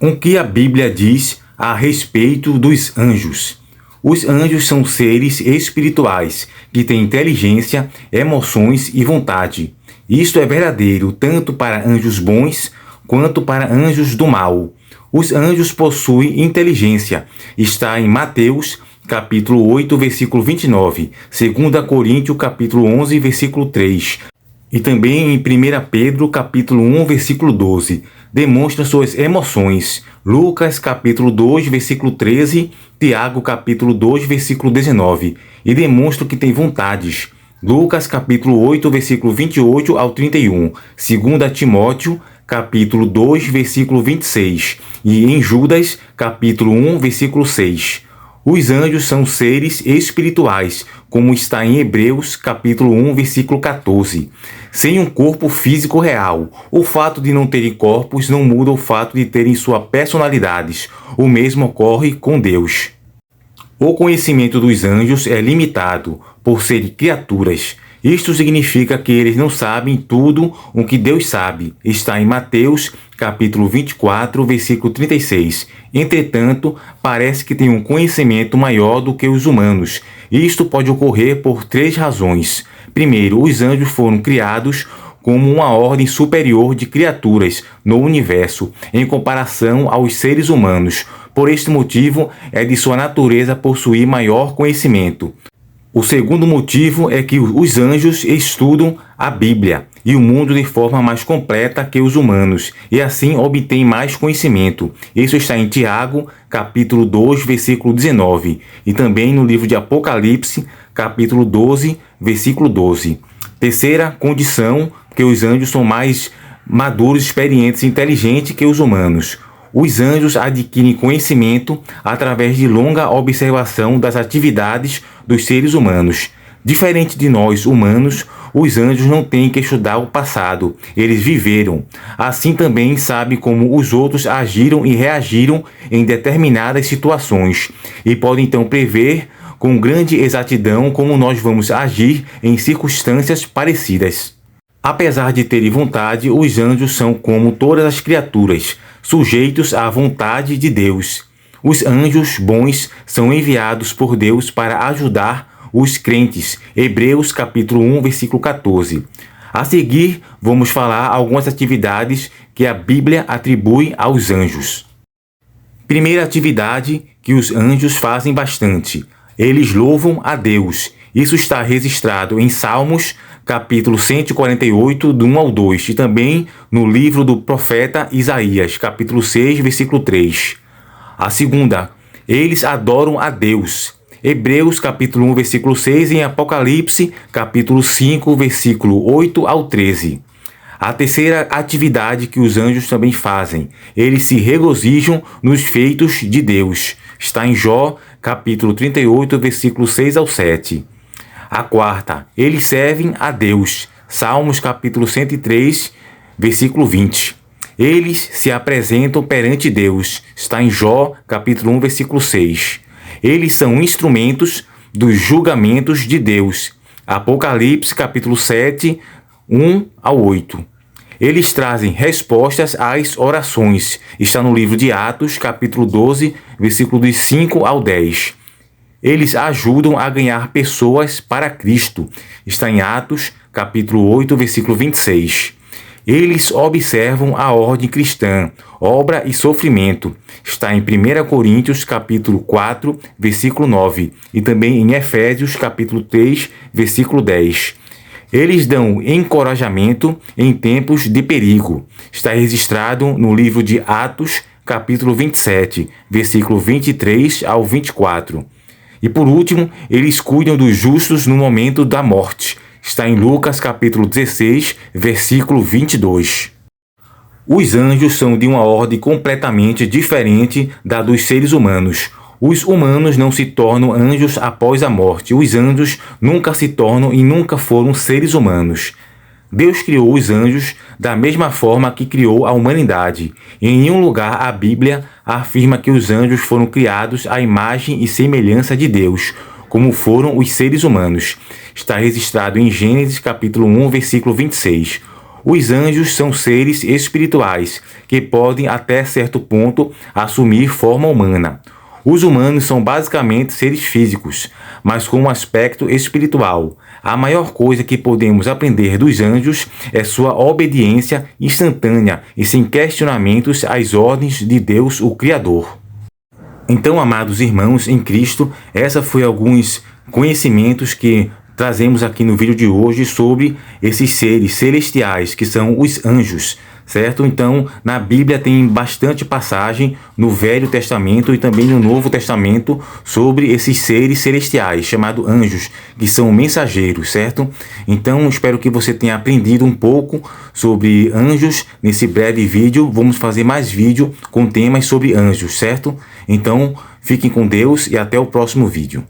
O que a Bíblia diz a respeito dos anjos? Os anjos são seres espirituais que têm inteligência, emoções e vontade. Isto é verdadeiro tanto para anjos bons quanto para anjos do mal. Os anjos possuem inteligência. Está em Mateus, capítulo 8, versículo 29, 2 Coríntios, capítulo 11, versículo 3, e também em 1 Pedro, capítulo 1, versículo 12. Demonstra suas emoções. Lucas, capítulo 2, versículo 13, Tiago, capítulo 2, versículo 19. E demonstra que tem vontades. Lucas, capítulo 8, versículo 28 ao 31. 2 Timóteo, capítulo 2, versículo 26. E em Judas, capítulo 1, versículo 6. Os anjos são seres espirituais, como está em Hebreus, capítulo 1, versículo 14. Sem um corpo físico real. O fato de não terem corpos não muda o fato de terem suas personalidades. O mesmo ocorre com Deus. O conhecimento dos anjos é limitado, por serem criaturas. Isto significa que eles não sabem tudo o que Deus sabe. Está em Mateus, capítulo 24, versículo 36. Entretanto, parece que tem um conhecimento maior do que os humanos. Isto pode ocorrer por 3 razões. Primeiro, os anjos foram criados como uma ordem superior de criaturas no universo, em comparação aos seres humanos. Por este motivo, é de sua natureza possuir maior conhecimento. O segundo motivo é que os anjos estudam a Bíblia e o mundo de forma mais completa que os humanos, e assim obtêm mais conhecimento. Isso está em Tiago, capítulo 2, versículo 19, e também no livro de Apocalipse, capítulo 12, versículo 12. Terceira condição, que os anjos são mais maduros, experientes e inteligentes que os humanos. Os anjos adquirem conhecimento através de longa observação das atividades dos seres humanos. Diferente de nós humanos, os anjos não têm que estudar o passado, eles viveram. Assim também sabem como os outros agiram e reagiram em determinadas situações, e podem então prever com grande exatidão como nós vamos agir em circunstâncias parecidas. Apesar de terem vontade, os anjos são como todas as criaturas, sujeitos à vontade de Deus. Os anjos bons são enviados por Deus para ajudar os crentes. Hebreus capítulo 1, versículo 14. A seguir, vamos falar algumas atividades que a Bíblia atribui aos anjos. Primeira atividade que os anjos fazem bastante. Eles louvam a Deus. Isso está registrado em Salmos, capítulo 148, do 1 ao 2, e também no livro do profeta Isaías, capítulo 6, versículo 3. A segunda, eles adoram a Deus. Hebreus, capítulo 1, versículo 6, e em Apocalipse, capítulo 5, versículo 8 ao 13. A terceira atividade que os anjos também fazem, eles se regozijam nos feitos de Deus. Está em Jó, capítulo 38, versículo 6 ao 7. A quarta, eles servem a Deus. Salmos capítulo 103, versículo 20. Eles se apresentam perante Deus. Está em Jó capítulo 1, versículo 6. Eles são instrumentos dos julgamentos de Deus. Apocalipse capítulo 7, 1 ao 8. Eles trazem respostas às orações. Está no livro de Atos capítulo 12, versículo de 5 ao 10. Eles ajudam a ganhar pessoas para Cristo. Está em Atos, capítulo 8, versículo 26. Eles observam a ordem cristã, obra e sofrimento. Está em 1 Coríntios, capítulo 4, versículo 9. E também em Efésios, capítulo 3, versículo 10. Eles dão encorajamento em tempos de perigo. Está registrado no livro de Atos, capítulo 27, versículo 23 ao 24. E por último, eles cuidam dos justos no momento da morte. Está em Lucas capítulo 16, versículo 22. Os anjos são de uma ordem completamente diferente da dos seres humanos. Os humanos não se tornam anjos após a morte. Os anjos nunca se tornam e nunca foram seres humanos. Deus criou os anjos da mesma forma que criou a humanidade. Em nenhum lugar a Bíblia afirma que os anjos foram criados à imagem e semelhança de Deus, como foram os seres humanos. Está registrado em Gênesis capítulo 1, versículo 26. Os anjos são seres espirituais que podem até certo ponto assumir forma humana. Os humanos são basicamente seres físicos, mas com um aspecto espiritual. A maior coisa que podemos aprender dos anjos é sua obediência instantânea e sem questionamentos às ordens de Deus, o Criador. Então, amados irmãos em Cristo, essa foi alguns conhecimentos que trazemos aqui no vídeo de hoje sobre esses seres celestiais, que são os anjos, certo? Então, na Bíblia tem bastante passagem no Velho Testamento e também no Novo Testamento sobre esses seres celestiais, chamados anjos, que são mensageiros, certo? Então, espero que você tenha aprendido um pouco sobre anjos nesse breve vídeo. Vamos fazer mais vídeo com temas sobre anjos, certo? Então, fiquem com Deus e até o próximo vídeo.